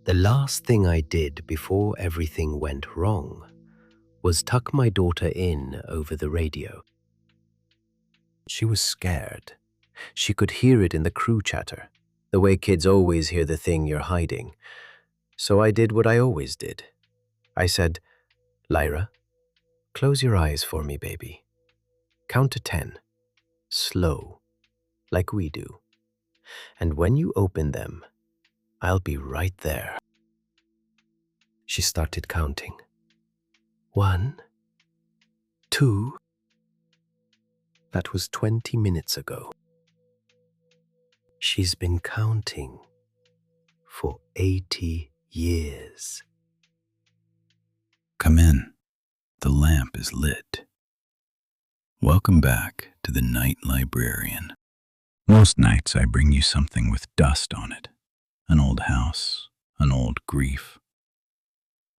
The last thing I did before everything went wrong was tuck my daughter in over the radio. She was scared. She could hear it in the crew chatter, the way kids always hear the thing you're hiding. So I did what I always did. I said, "Lyra, close your eyes for me, baby. Count to 10, slow, like we do. And when you open them, I'll be right there." She started counting. 1, 2. That was 20 minutes ago. She's been counting for 80 years. Come in. The lamp is lit. Welcome back to the Night Librarian. Most nights I bring you something with dust on it. An old house, an old grief.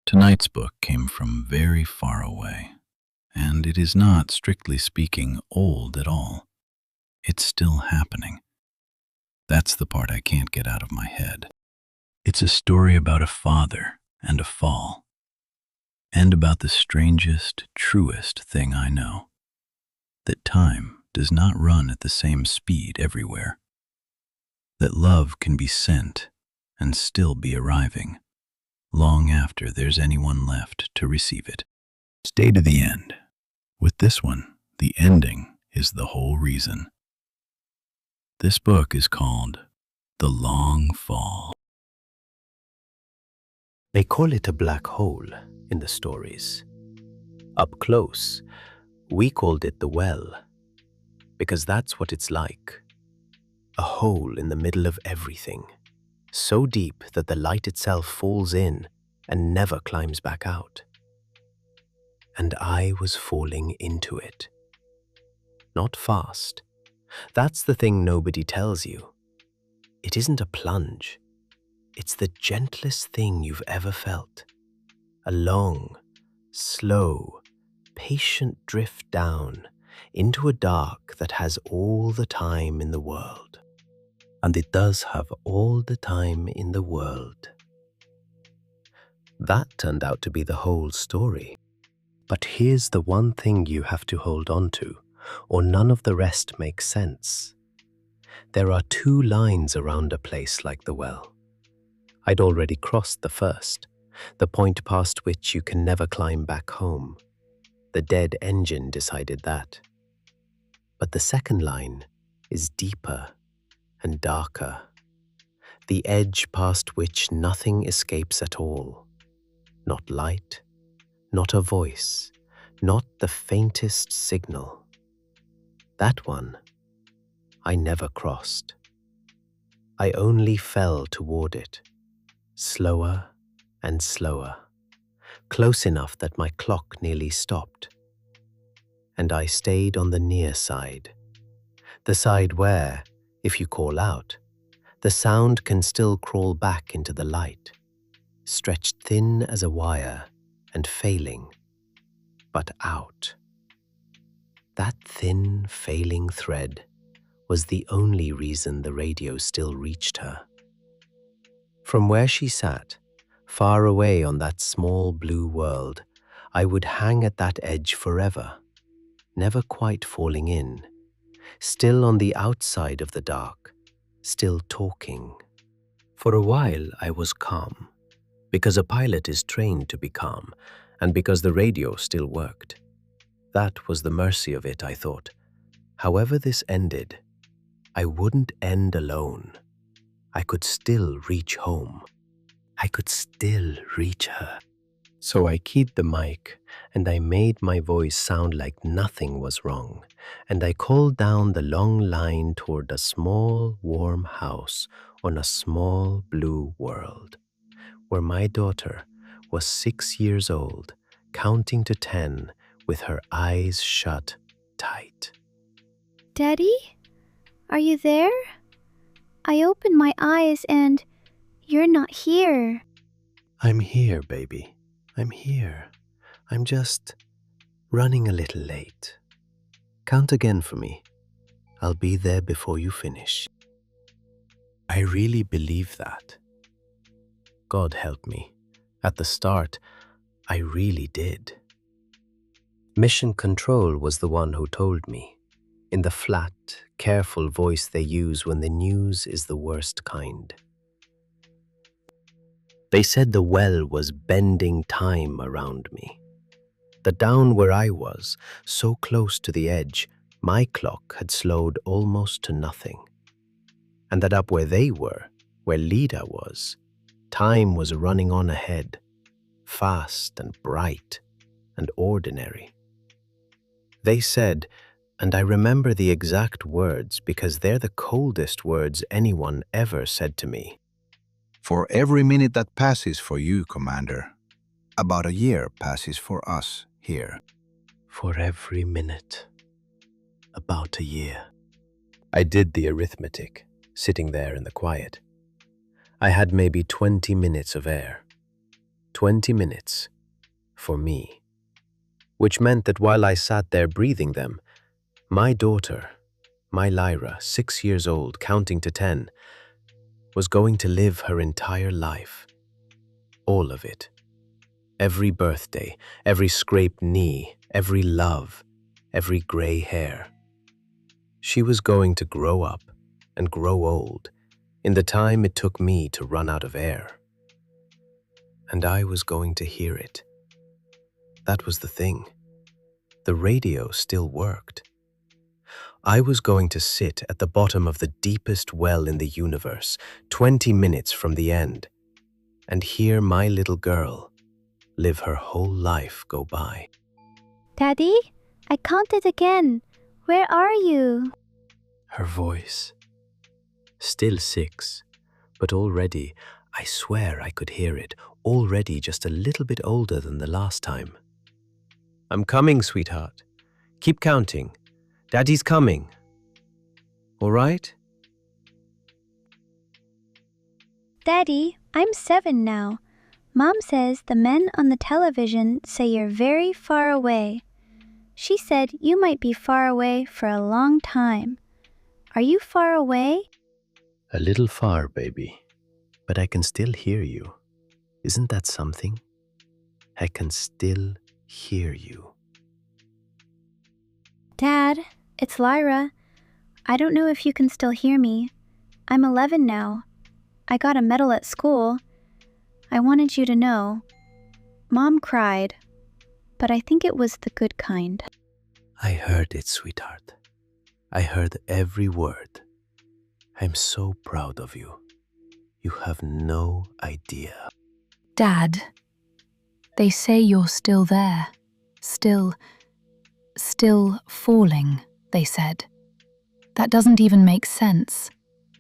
Tonight's book came from very far away, and it is not, strictly speaking, old at all. It's still happening. That's the part I can't get out of my head. It's a story about a father and a fall, and about the strangest, truest thing I know, that time does not run at the same speed everywhere, that love can be sent and still be arriving, long after there's anyone left to receive it. Stay to the end. With this one, the ending is the whole reason. This book is called The Long Fall. They call it a black hole in the stories. Up close, we called it the well, because that's what it's like. A hole in the middle of everything, so deep that the light itself falls in and never climbs back out. And I was falling into it. Not fast. That's the thing nobody tells you. It isn't a plunge. It's the gentlest thing you've ever felt. A long, slow, patient drift down into a dark that has all the time in the world. And it does have all the time in the world. That turned out to be the whole story. But here's the one thing you have to hold on to, or none of the rest makes sense. There are 2 lines around a place like the well. I'd already crossed the first, the point past which you can never climb back home. The dead engine decided that. But the second line is deeper and darker, the edge past which nothing escapes at all. Not light, not a voice, not the faintest signal. That one I never crossed. I only fell toward it, slower and slower, close enough that my clock nearly stopped. And I stayed on the near side, the side where, if you call out, the sound can still crawl back into the light, stretched thin as a wire and failing, but out. That thin, failing thread was the only reason the radio still reached her. From where she sat, far away on that small blue world, I would hang at that edge forever, never quite falling in, still on the outside of the dark, still talking. For a while I was calm, because a pilot is trained to be calm, and because the radio still worked. That was the mercy of it, I thought. However this ended, I wouldn't end alone. I could still reach home. I could still reach her. So I keyed the mic, and I made my voice sound like nothing was wrong, and I called down the long line toward a small, warm house on a small blue world, where my daughter was 6 years old, counting to 10 with her eyes shut tight. Daddy? Are you there? I opened my eyes and you're not here. I'm here, baby. I'm here. I'm just running a little late. Count again for me. I'll be there before you finish. I really believe that. God help me. At the start, I really did. Mission Control was the one who told me, in the flat, careful voice they use when the news is the worst kind. They said the well was bending time around me. That down where I was, so close to the edge, my clock had slowed almost to nothing. And that up where they were, where Lida was, time was running on ahead, fast and bright and ordinary. They said, and I remember the exact words because they're the coldest words anyone ever said to me. For every minute that passes for you, Commander, about a year passes for us here. For every minute, about a year. I did the arithmetic, sitting there in the quiet. I had maybe 20 minutes of air. 20 minutes for me. Which meant that while I sat there breathing them, my daughter, my Lyra, 6 years old, counting to 10, was going to live her entire life. All of it. Every birthday, every scraped knee, every love, every gray hair. She was going to grow up and grow old in the time it took me to run out of air. And I was going to hear it. That was the thing. The radio still worked. I was going to sit at the bottom of the deepest well in the universe, 20 minutes from the end, and hear my little girl live her whole life go by. Daddy, I counted again. Where are you? Her voice. Still 6, but already, I swear I could hear it, already just a little bit older than the last time. I'm coming, sweetheart. Keep counting. Daddy's coming. All right? Daddy, I'm 7 now. Mom says the men on the television say you're very far away. She said you might be far away for a long time. Are you far away? A little far, baby. But I can still hear you. Isn't that something? I can still hear you. Dad, it's Lyra. I don't know if you can still hear me. I'm 11 now. I got a medal at school. I wanted you to know. Mom cried, but I think it was the good kind. I heard it, sweetheart. I heard every word. I'm so proud of you. You have no idea. Dad, they say you're still there. Still falling, they said. That doesn't even make sense.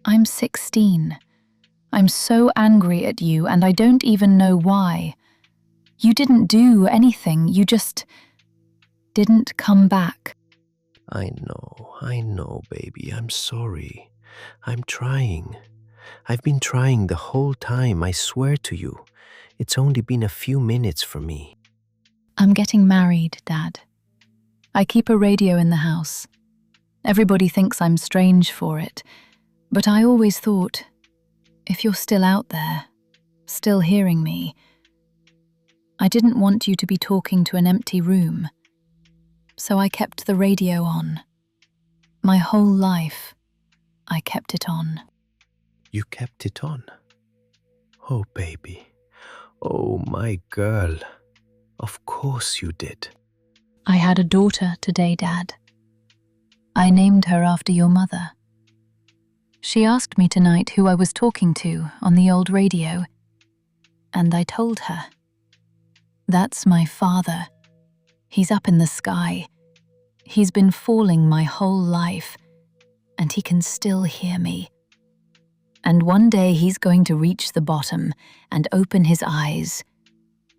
I'm 16. I'm so angry at you and I don't even know why. You didn't do anything, you just didn't come back. I know, baby. I'm sorry. I'm trying. I've been trying the whole time, I swear to you. It's only been a few minutes for me. I'm getting married, Dad. I keep a radio in the house. Everybody thinks I'm strange for it, but I always thought, if you're still out there, still hearing me, I didn't want you to be talking to an empty room. So I kept the radio on. My whole life, I kept it on. You kept it on? Oh, baby. Oh, my girl. Of course you did. I had a daughter today, Dad. I named her after your mother. She asked me tonight who I was talking to on the old radio, and I told her. That's my father. He's up in the sky. He's been falling my whole life, and he can still hear me. And one day he's going to reach the bottom and open his eyes,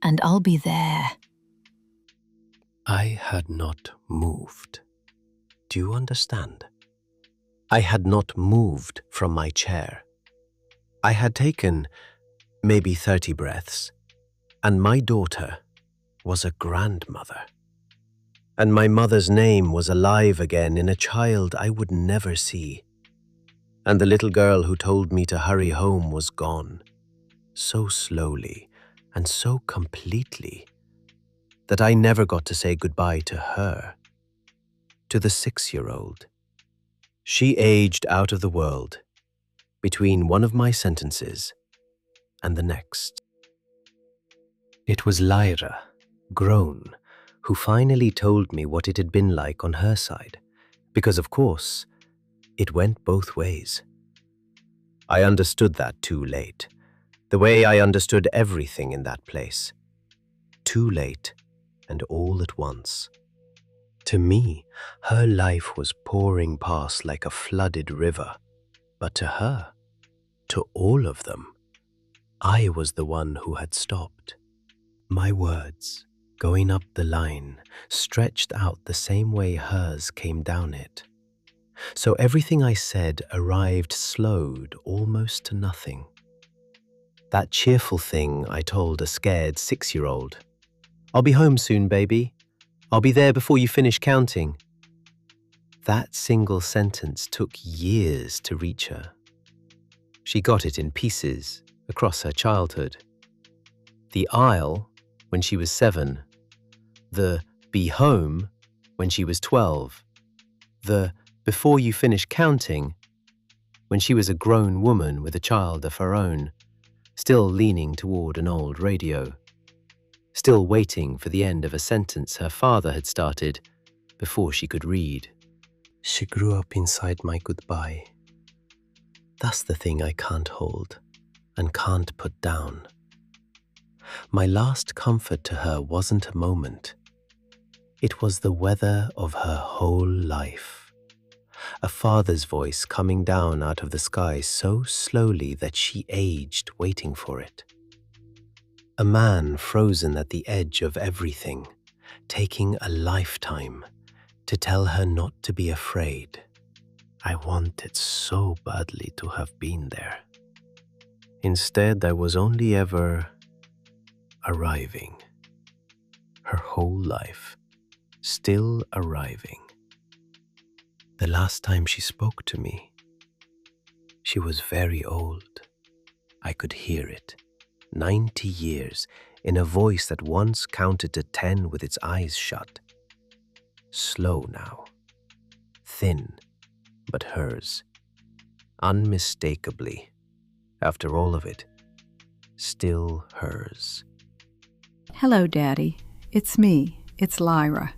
and I'll be there. I had not moved. Do you understand? I had not moved from my chair. I had taken maybe 30 breaths, and my daughter was a grandmother. And my mother's name was alive again in a child I would never see. And the little girl who told me to hurry home was gone. so slowly and so completely that I never got to say goodbye to her, to the 6-year-old. She aged out of the world between one of my sentences and the next. It was Lyra, grown, who finally told me what it had been like on her side, because of course, it went both ways. I understood that too late, the way I understood everything in that place. Too late and all at once. To me, her life was pouring past like a flooded river, but to her, to all of them, I was the one who had stopped. My words, going up the line, stretched out the same way hers came down it. So everything I said arrived slowed almost to nothing. That cheerful thing I told a scared 6-year-old. "I'll be home soon, baby. I'll be there before you finish counting." That single sentence took years to reach her. She got it in pieces across her childhood. The "I'll" when she was 7, the "be home" when she was 12, the "before you finish counting" when she was a grown woman with a child of her own, still leaning toward an old radio, still waiting for the end of a sentence her father had started before she could read. She grew up inside my goodbye. That's the thing I can't hold and can't put down. My last comfort to her wasn't a moment. It was the weather of her whole life. A father's voice coming down out of the sky so slowly that she aged waiting for it. A man frozen at the edge of everything, taking a lifetime to tell her not to be afraid. I wanted so badly to have been there. Instead, I was only ever arriving. Her whole life, still arriving. The last time she spoke to me, she was very old. I could hear it. 90 years, in a voice that once counted to 10 with its eyes shut. Slow now. Thin, but hers. Unmistakably, after all of it, still hers. Hello, Daddy. It's me. It's Lyra.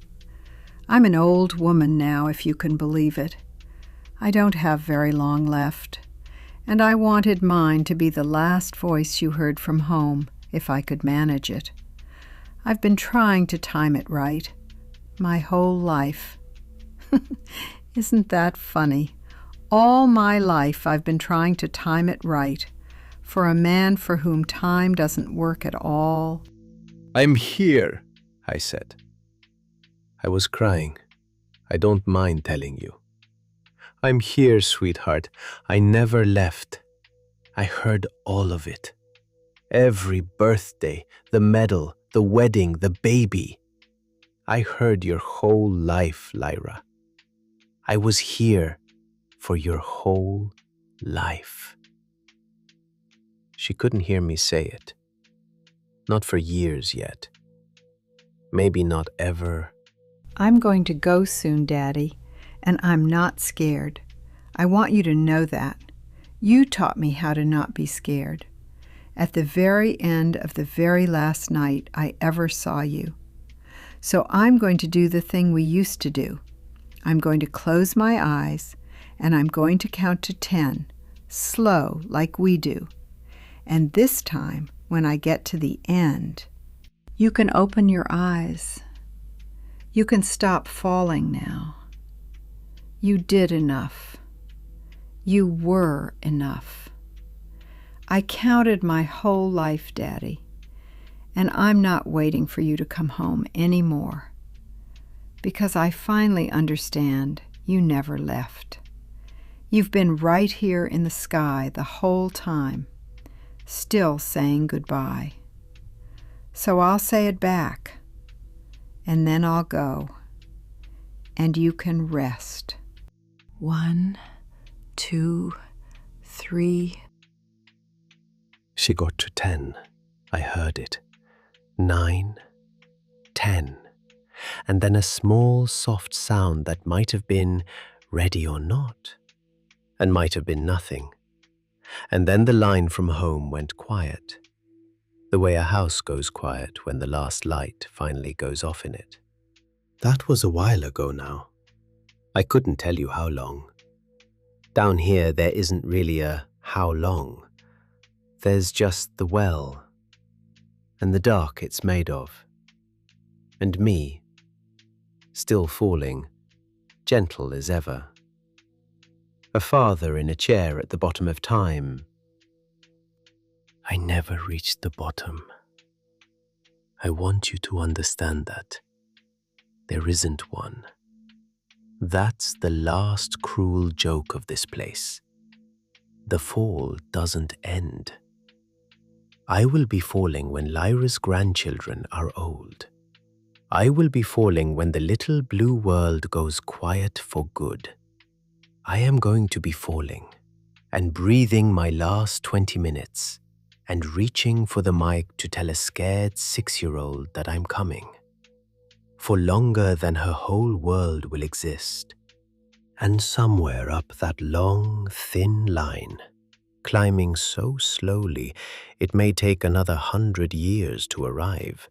I'm an old woman now, if you can believe it. I don't have very long left, and I wanted mine to be the last voice you heard from home, if I could manage it. I've been trying to time it right, my whole life. Isn't that funny? All my life I've been trying to time it right, for a man for whom time doesn't work at all. "I'm here," I said. I was crying. I don't mind telling you. "I'm here, sweetheart. I never left. I heard all of it. Every birthday, the medal, the wedding, the baby. I heard your whole life, Lyra. I was here for your whole life." She couldn't hear me say it. Not for years yet. Maybe not ever. I'm going to go soon, Daddy, and I'm not scared. I want you to know that. You taught me how to not be scared. At the very end of the very last night I ever saw you. So I'm going to do the thing we used to do. I'm going to close my eyes, and I'm going to count to 10, slow like we do. And this time, when I get to the end, you can open your eyes. You can stop falling now. You did enough. You were enough. I counted my whole life, Daddy, and I'm not waiting for you to come home anymore, because I finally understand you never left. You've been right here in the sky the whole time, still saying goodbye. So I'll say it back, and then I'll go, and you can rest. 1, 2, 3. She got to 10. I heard it. 9, 10. And then a small, soft sound that might have been ready or not, and might have been nothing. And then the line from home went quiet, the way a house goes quiet when the last light finally goes off in it. That was a while ago now. I couldn't tell you how long. Down here there isn't really a how long. There's just the well, and the dark it's made of, and me, still falling, gentle as ever. A father in a chair at the bottom of time. I never reached the bottom. I want you to understand that. There isn't one. That's the last cruel joke of this place. The fall doesn't end. I will be falling when Lyra's grandchildren are old. I will be falling when the little blue world goes quiet for good. I am going to be falling and breathing my last 20 minutes and reaching for the mic to tell a scared 6-year-old that I'm coming. For longer than her whole world will exist. And somewhere up that long, thin line, climbing so slowly it may take another 100 years to arrive,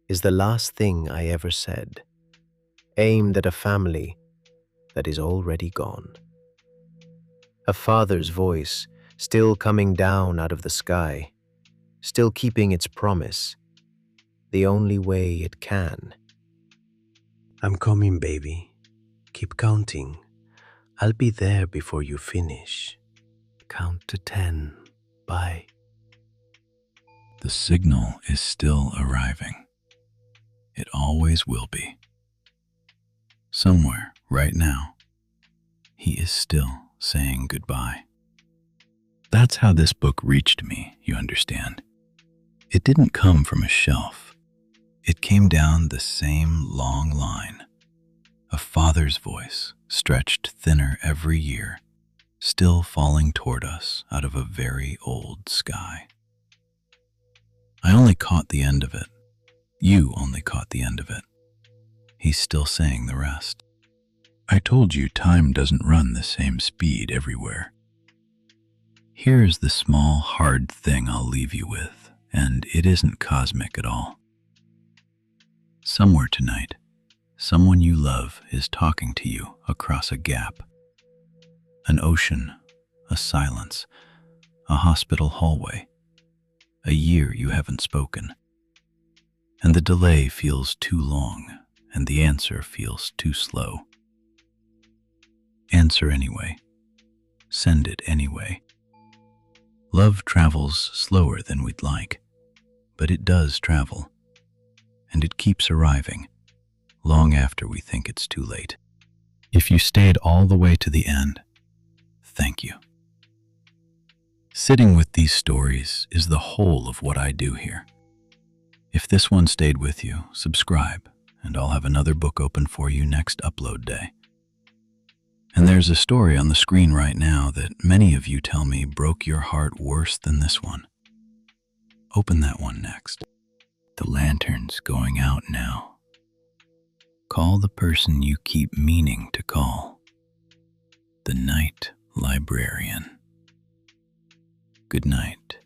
is the last thing I ever said, aimed at a family that is already gone. A father's voice still coming down out of the sky, still keeping its promise, the only way it can. I'm coming, baby. Keep counting. I'll be there before you finish. Count to 10. Bye. The signal is still arriving. It always will be. Somewhere, right now, he is still saying goodbye. That's how this book reached me, you understand. It didn't come from a shelf. It came down the same long line. A father's voice, stretched thinner every year, still falling toward us out of a very old sky. I only caught the end of it. You only caught the end of it. He's still saying the rest. I told you time doesn't run the same speed everywhere. Here's the small, hard thing I'll leave you with, and it isn't cosmic at all. Somewhere tonight, someone you love is talking to you across a gap. An ocean, a silence, a hospital hallway, a year you haven't spoken. And the delay feels too long, and the answer feels too slow. Answer anyway. Send it anyway. Love travels slower than we'd like, but it does travel, and it keeps arriving, long after we think it's too late. If you stayed all the way to the end, thank you. Sitting with these stories is the whole of what I do here. If this one stayed with you, subscribe, and I'll have another book open for you next upload day. And there's a story on the screen right now that many of you tell me broke your heart worse than this one. Open that one next. The lantern's going out now. Call the person you keep meaning to call. The Night Librarian. Good night.